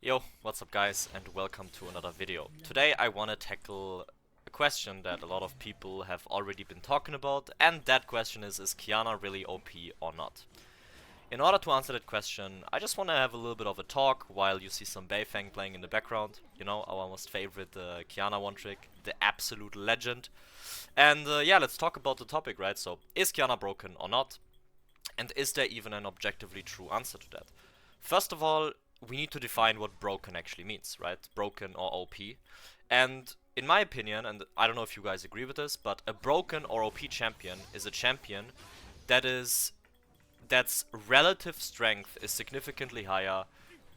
Yo, what's up guys, and welcome to another video. Today I want to tackle a question that a lot of people have already been talking about, and that question is Qiyana really OP or not? In order to answer that question, I just want to have a little bit of a talk while you see some Beifeng playing in the background. You know, our most favorite Qiyana one trick, the absolute legend. And yeah, let's talk about the topic, right? So, is Qiyana broken or not? And is there even an objectively true answer to that? First of all, we need to define what broken actually means, right? Broken or OP. And in my opinion, and I don't know if you guys agree with this, but a broken or OP champion is a champion that is that's relative strength is significantly higher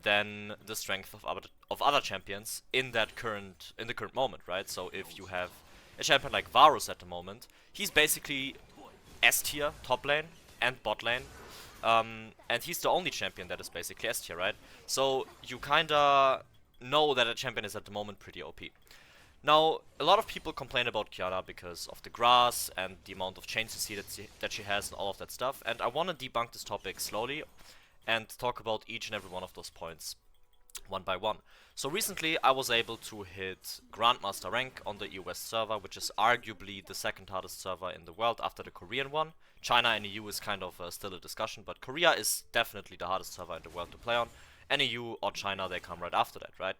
than the strength of other champions in the current moment, right? So if you have a champion like Varus at the moment, he's basically S tier top lane and bot lane. And he's the only champion that is basically S tier, right? So you kinda know that a champion is at the moment pretty OP. Now, a lot of people complain about Qiyana because of the grass and the amount of chain CC that she has and all of that stuff. And I want to debunk this topic slowly and talk about each and every one of those points one by one. So recently I was able to hit Grandmaster rank on the EU West server, which is arguably the second hardest server in the world after the Korean one. China and EU is kind of still a discussion, but Korea is definitely the hardest server in the world to play on. And EU or China, they come right after that, right?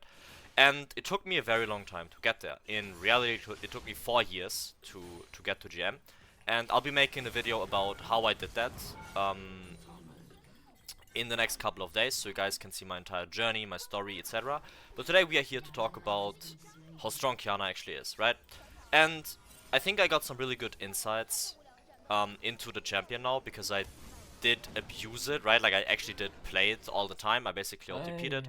And it took me a very long time to get there. In reality, it took me 4 years to get to GM. And I'll be making a video about how I did that in the next couple of days, so you guys can see my entire journey, my story, etc. But today we are here to talk about how strong Qiyana actually is, right? And I think I got some really good insights into the champion now, because I did abuse it, right? Like I actually did play it all the time. I basically OTP'd it.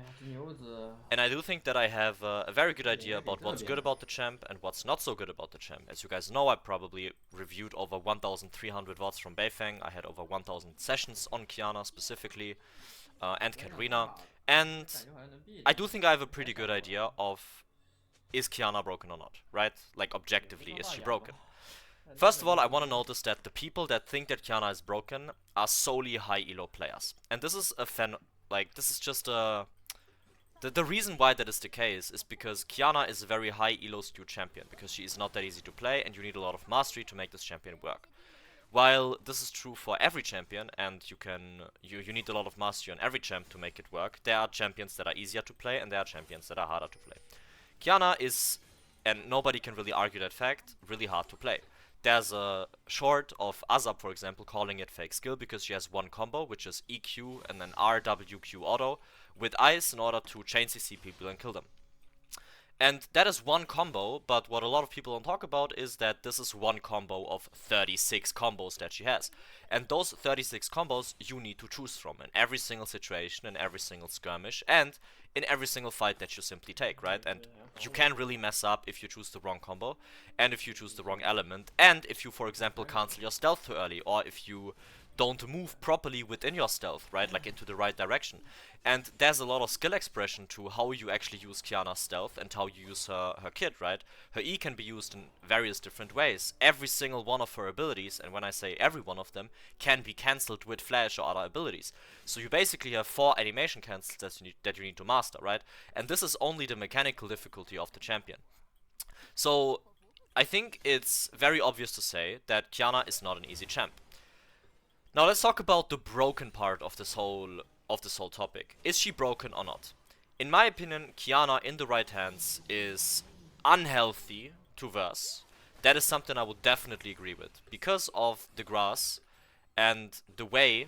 And I do think that I have a very good idea about what's good about the champ and what's not so good about the champ. As you guys know, I probably reviewed over 1,300 VODs from Beifeng. I had over 1,000 sessions on Qiyana specifically, and Katarina. And I do think I have a pretty good idea of, is Qiyana broken or not, right? Like objectively, is she broken? First of all, I want to notice that the people that think that Qiyana is broken are solely high elo players. And this is this is just the reason why that is the case is because Qiyana is a very high elo skewed champion, because she is not that easy to play and you need a lot of mastery to make this champion work. While this is true for every champion, and you need a lot of mastery on every champ to make it work, there are champions that are easier to play and there are champions that are harder to play. Qiyana is, and nobody can really argue that fact, really hard to play. There's a short of Azap, for example, calling it fake skill because she has one combo, which is EQ and then RWQ auto with ice in order to chain CC people and kill them. And that is one combo, but what a lot of people don't talk about is that this is one combo of 36 combos that she has. And those 36 combos you need to choose from in every single situation, in every single skirmish, and in every single fight that you simply take, right? And you can really mess up if you choose the wrong combo, and if you choose the wrong element, and if you, for example, cancel your stealth too early, or if you don't move properly within your stealth, right? Like into the right direction. And there's a lot of skill expression to how you actually use Qiyana's stealth and how you use her kit, right? Her E can be used in various different ways. Every single one of her abilities, and when I say every one of them, can be cancelled with flash or other abilities. So you basically have 4 animation cancels that you need to master, right? And this is only the mechanical difficulty of the champion. So I think it's very obvious to say that Qiyana is not an easy champ. Now let's talk about the broken part of this whole topic. Is she broken or not? In my opinion, Qiyana in the right hands is unhealthy to verse. That is something I would definitely agree with, because of the grass and the way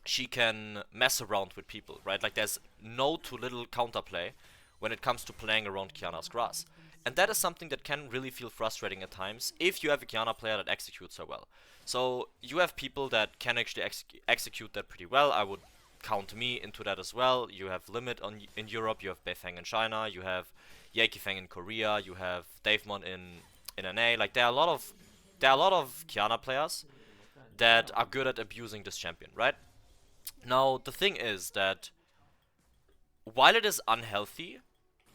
she can mess around with people, right? Like there's no too little counterplay when it comes to playing around Qiyana's grass. And that is something that can really feel frustrating at times if you have a Qiyana player that executes her well. So you have people that can actually execute that pretty well. I would count me into that as well. You have Limit in Europe, you have Beifeng in China, you have Yakifeng in Korea, you have Davemon in NA. Like there are a lot of Qiyana players that are good at abusing this champion, right? Now the thing is that while it is unhealthy,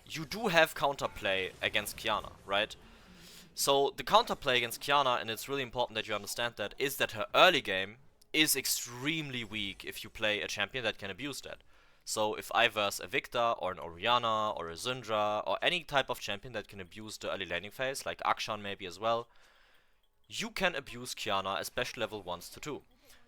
you do have counterplay against Qiyana, right? So the counterplay against Qiyana, and it's really important that you understand that, is that her early game is extremely weak if you play a champion that can abuse that. So if I verse a Victor or an Orianna or a Syndra or any type of champion that can abuse the early laning phase, like Akshan maybe as well, you can abuse Qiyana, especially level 1s to 2.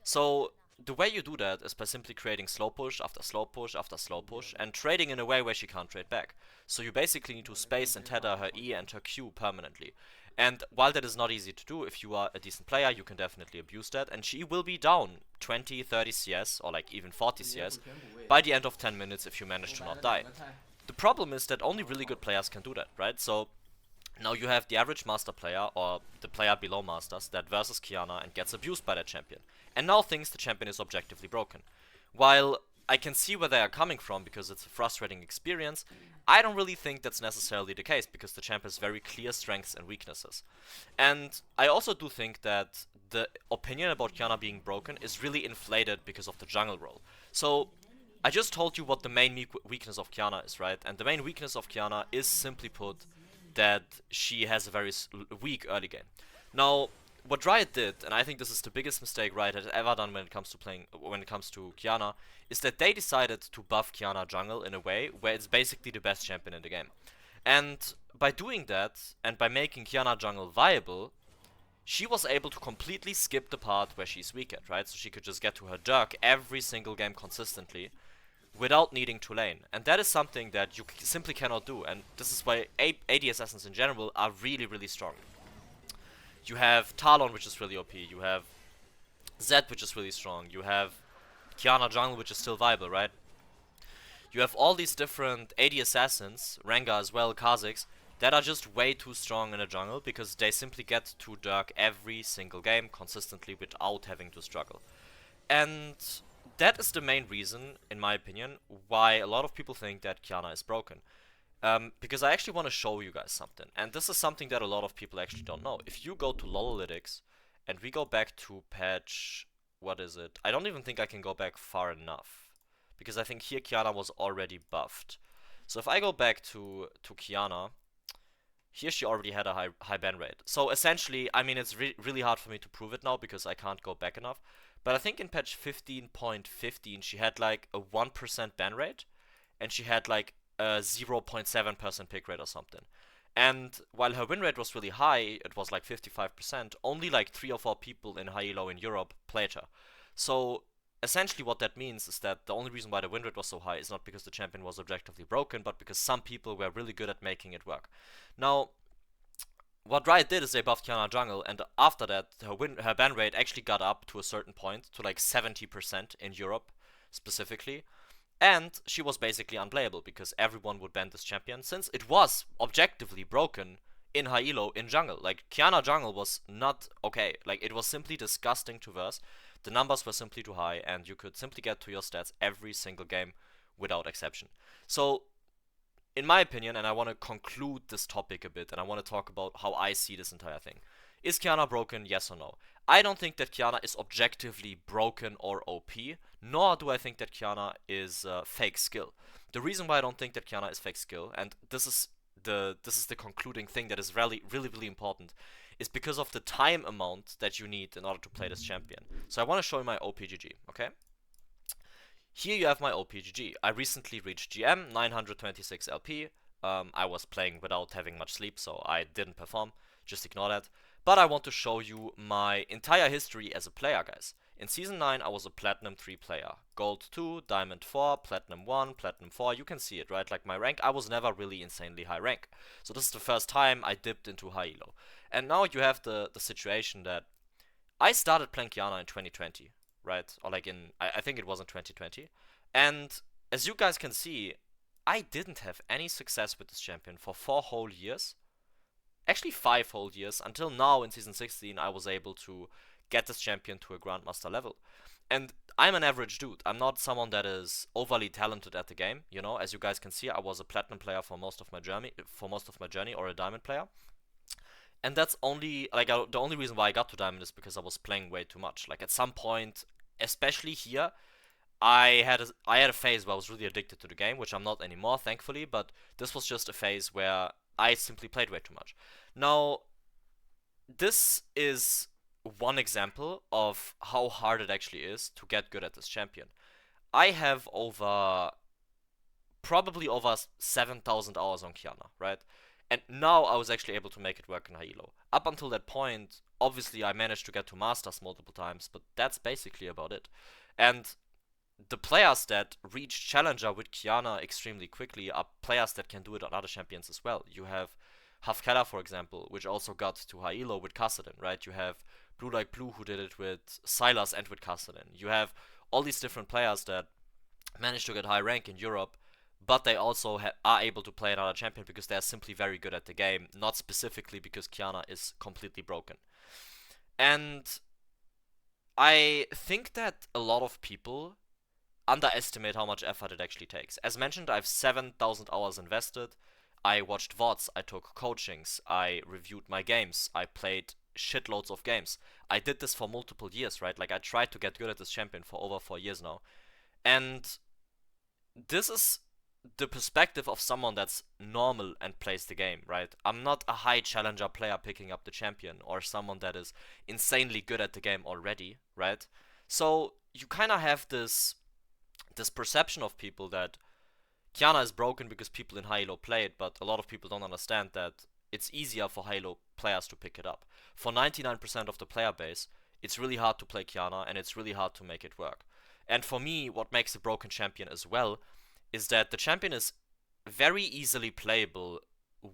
So the way you do that is by simply creating slow push after slow push after slow push and trading in a way where she can't trade back. So you basically need to space and tether her E and her Q permanently. And while that is not easy to do, if you are a decent player, you can definitely abuse that, and she will be down 20, 30 CS, or like even 40 CS, by the end of 10 minutes if you manage to not die. The problem is that only really good players can do that, right? So now you have the average master player, or the player below masters, that versus Qiyana and gets abused by that champion. And now thinks the champion is objectively broken. While I can see where they are coming from because it's a frustrating experience, I don't really think that's necessarily the case because the champ has very clear strengths and weaknesses. And I also do think that the opinion about Qiyana being broken is really inflated because of the jungle role. So I just told you what the main weakness of Qiyana is, right? And the main weakness of Qiyana is, simply put, that she has a very weak early game. Now, what Riot did, and I think this is the biggest mistake Riot has ever done when it comes to Qiyana, is that they decided to buff Qiyana jungle in a way where it's basically the best champion in the game. And by doing that, and by making Qiyana jungle viable, she was able to completely skip the part where she's weak at, right? So she could just get to her Dirk every single game consistently, without needing to lane. And that is something that you simply cannot do. And this is why AD assassins in general are really, really strong. You have Talon, which is really OP. You have Zed, which is really strong. You have Qiyana jungle, which is still viable, right? You have all these different AD assassins, Rengar as well, Kha'Zix, that are just way too strong in the jungle because they simply get to Dirk every single game consistently without having to struggle. And that is the main reason, in my opinion, why a lot of people think that Qiyana is broken. Because I actually want to show you guys something. And this is something that a lot of people actually don't know. If you go to Lolalytics, and we go back to patch... what is it? I don't even think I can go back far enough. Because I think here Qiyana was already buffed. So if I go back to Qiyana, here she already had a high ban rate. So essentially, I mean, it's really hard for me to prove it now because I can't go back enough. But I think in patch 15.15 she had like a 1% ban rate, and she had like a 0.7% pick rate or something. And while her win rate was really high, it was like 55%, only like 3 or 4 people in high elo in Europe played her. So essentially what that means is that the only reason why the win rate was so high is not because the champion was objectively broken, but because some people were really good at making it work. Now, what Riot did is they buffed Qiyana jungle, and after that, her ban rate actually got up to a certain point, to like 70% in Europe, specifically. And she was basically unplayable, because everyone would ban this champion, since it was objectively broken in high elo in jungle. Like, Qiyana jungle was not okay. Like, it was simply disgusting to verse. The numbers were simply too high, and you could simply get to your stats every single game without exception. So, in my opinion, and I want to conclude this topic a bit, and I want to talk about how I see this entire thing. Is Qiyana broken, yes or no? I don't think that Qiyana is objectively broken or OP, nor do I think that Qiyana is fake skill. The reason why I don't think that Qiyana is fake skill, and this is the concluding thing that is really important, is because of the time amount that you need in order to play this champion. So I want to show you my OPGG, okay? Here you have my OPGG. I recently reached GM, 926 LP. I was playing without having much sleep, so I didn't perform. Just ignore that. But I want to show you my entire history as a player, guys. In Season 9, I was a Platinum 3 player. Gold 2, Diamond 4, Platinum 1, Platinum 4. You can see it, right? Like my rank, I was never really insanely high rank. So this is the first time I dipped into high elo. And now you have the situation that I started playing Qiyana in 2020. Right? Or like I think it was in 2020. And as you guys can see, I didn't have any success with this champion for 4 whole years. Actually 5 whole years, until now in Season 16 I was able to get this champion to a Grandmaster level. And I'm an average dude. I'm not someone that is overly talented at the game, you know. As you guys can see, I was a Platinum player for most of my journey, or a Diamond player. And that's only, like, the only reason why I got to Diamond is because I was playing way too much. Like, at some point, especially here, I had a phase where I was really addicted to the game, which I'm not anymore, thankfully, but this was just a phase where I simply played way too much. Now, this is one example of how hard it actually is to get good at this champion. I have over probably over 7,000 hours on Qiyana, right? And now I was actually able to make it work in high elo. Up until that point, obviously I managed to get to masters multiple times, but that's basically about it. And the players that reach challenger with Qiyana extremely quickly are players that can do it on other champions as well. You have Hafkela, for example, which also got to high elo with Kassadin, right? You have Blue Like Blue, who did it with Silas and with Kassadin. You have all these different players that manage to get high rank in Europe, but they also are able to play another champion because they're simply very good at the game, not specifically because Qiyana is completely broken. And I think that a lot of people underestimate how much effort it actually takes. As mentioned, I have 7,000 hours invested. I watched VODs, I took coachings, I reviewed my games, I played shitloads of games. I did this for multiple years, right? Like, I tried to get good at this champion for over 4 years now. And this is the perspective of someone that's normal and plays the game, right? I'm not a high challenger player picking up the champion or someone that is insanely good at the game already, right? So you kind of have this perception of people that Qiyana is broken because people in high elo play it, but a lot of people don't understand that it's easier for high elo players to pick it up. For 99% of the player base, it's really hard to play Qiyana and it's really hard to make it work. And for me, what makes a broken champion as well is that the champion is very easily playable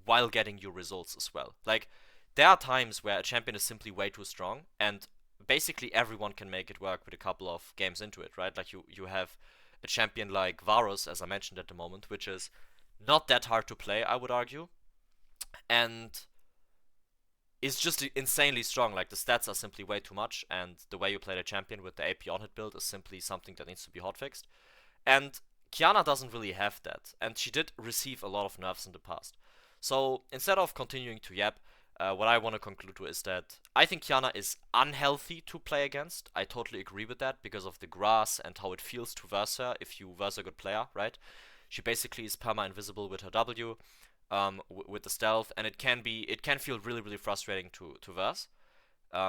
while getting you results as well. Like, there are times where a champion is simply way too strong, and basically everyone can make it work with a couple of games into it, right? Like, you have a champion like Varus, as I mentioned at the moment, which is not that hard to play, I would argue, and is just insanely strong. Like, the stats are simply way too much, and the way you play the champion with the AP on hit build is simply something that needs to be hotfixed. And Qiyana doesn't really have that, and she did receive a lot of nerfs in the past. So instead of continuing to yap, what I want to conclude to is that I think Qiyana is unhealthy to play against. I totally agree with that because of the grass and how it feels to verse her if you verse a good player, right? She basically is perma-invisible with her W, with the stealth, and it can feel really, really frustrating to verse.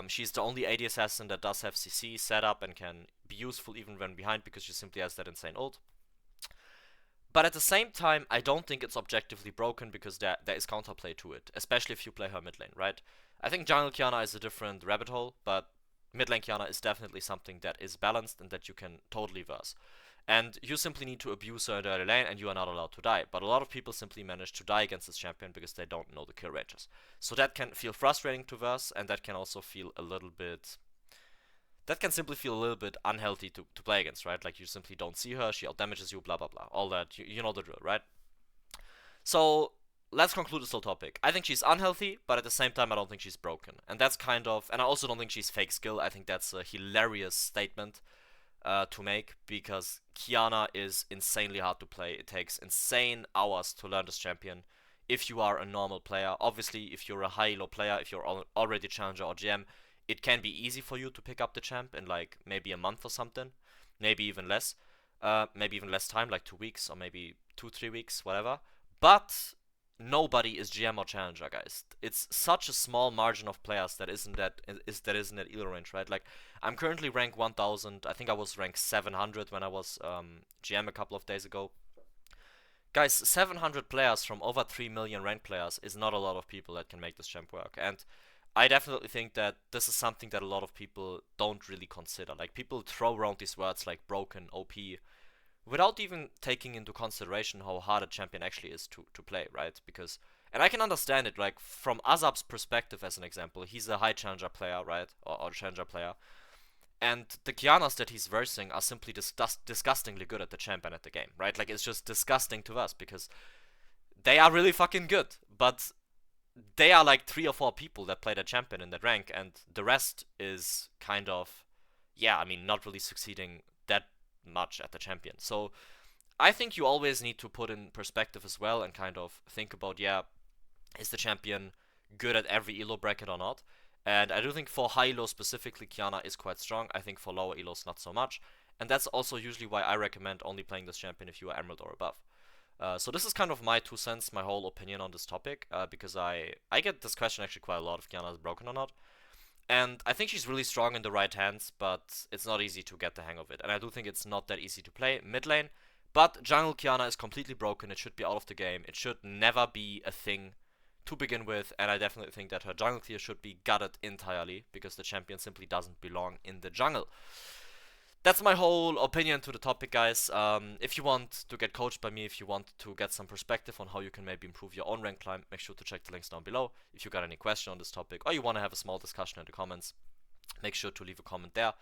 She's the only AD assassin that does have CC set up and can be useful even when behind because she simply has that insane ult. But at the same time, I don't think it's objectively broken because there is counterplay to it, especially if you play her mid lane, right? I think jungle Qiyana is a different rabbit hole, but mid lane Qiyana is definitely something that is balanced and that you can totally verse. And you simply need to abuse her in the early lane and you are not allowed to die. But a lot of people simply manage to die against this champion because they don't know the kill ranges. So that can feel frustrating to verse, and that can also feel a little bit that can simply feel a little bit unhealthy to play against, right? Like, you simply don't see her, she outdamages you, blah blah blah. All that, you know the drill, right? So, let's conclude this whole topic. I think she's unhealthy, but at the same time, I don't think she's broken. And that's kind of, and I also don't think she's fake skill. I think that's a hilarious statement to make because Qiyana is insanely hard to play. It takes insane hours to learn this champion if you are a normal player. Obviously, if you're a high-elo player, if you're already challenger or GM, it can be easy for you to pick up the champ in like maybe a month or something, maybe even less, maybe even less time, like 2 weeks or maybe 2-3 weeks, whatever. But nobody is GM or challenger, guys. It's such a small margin of players that isn't that elo range, right? Like, I'm currently rank 1000. I think I was rank 700 when I was GM a couple of days ago. Guys, 700 players from over 3 million ranked players is not a lot of people that can make this champ work. And I definitely think that this is something that a lot of people don't really consider. Like, people throw around these words like broken, OP, without even taking into consideration how hard a champion actually is to play, right? Because, and I can understand it, like, from Azab's perspective as an example, he's a high challenger player, right? Or challenger player. And the Qyanas that he's versing are simply disgustingly good at the champ and at the game, right? Like, it's just disgusting to us because they are really fucking good, but they are like 3 or 4 people that play the champion in that rank, and the rest is kind of, yeah, I mean, not really succeeding that much at the champion. So I think you always need to put in perspective as well and kind of think about, yeah, is the champion good at every elo bracket or not? And I do think for high elo specifically, Qiyana is quite strong. I think for lower elos, not so much. And that's also usually why I recommend only playing this champion if you are Emerald or above. So this is kind of my 2 cents, my whole opinion on this topic, because I get this question actually quite a lot if Qiyana is broken or not. And I think she's really strong in the right hands, but it's not easy to get the hang of it. And I do think it's not that easy to play mid lane, But jungle Qiyana is completely broken. It should be out of the game. It should never be a thing to begin with, and I definitely think that her jungle clear should be gutted entirely, because the champion simply doesn't belong in the jungle. That's my whole opinion to the topic, guys. If you want to get coached by me, if you want to get some perspective on how you can maybe improve your own rank climb, make sure to check the links down below. If you got any question on this topic, or you want to have a small discussion in the comments, make sure to leave a comment there,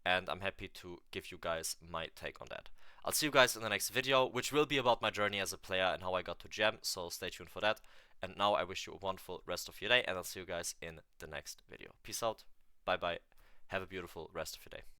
and I'm happy to give you guys my take on that. I'll see you guys in the next video, which will be about my journey as a player and how I got to gem, so stay tuned for that. And now I wish you a wonderful rest of your day, and I'll see you guys in the next video. Peace out, bye bye, have a beautiful rest of your day.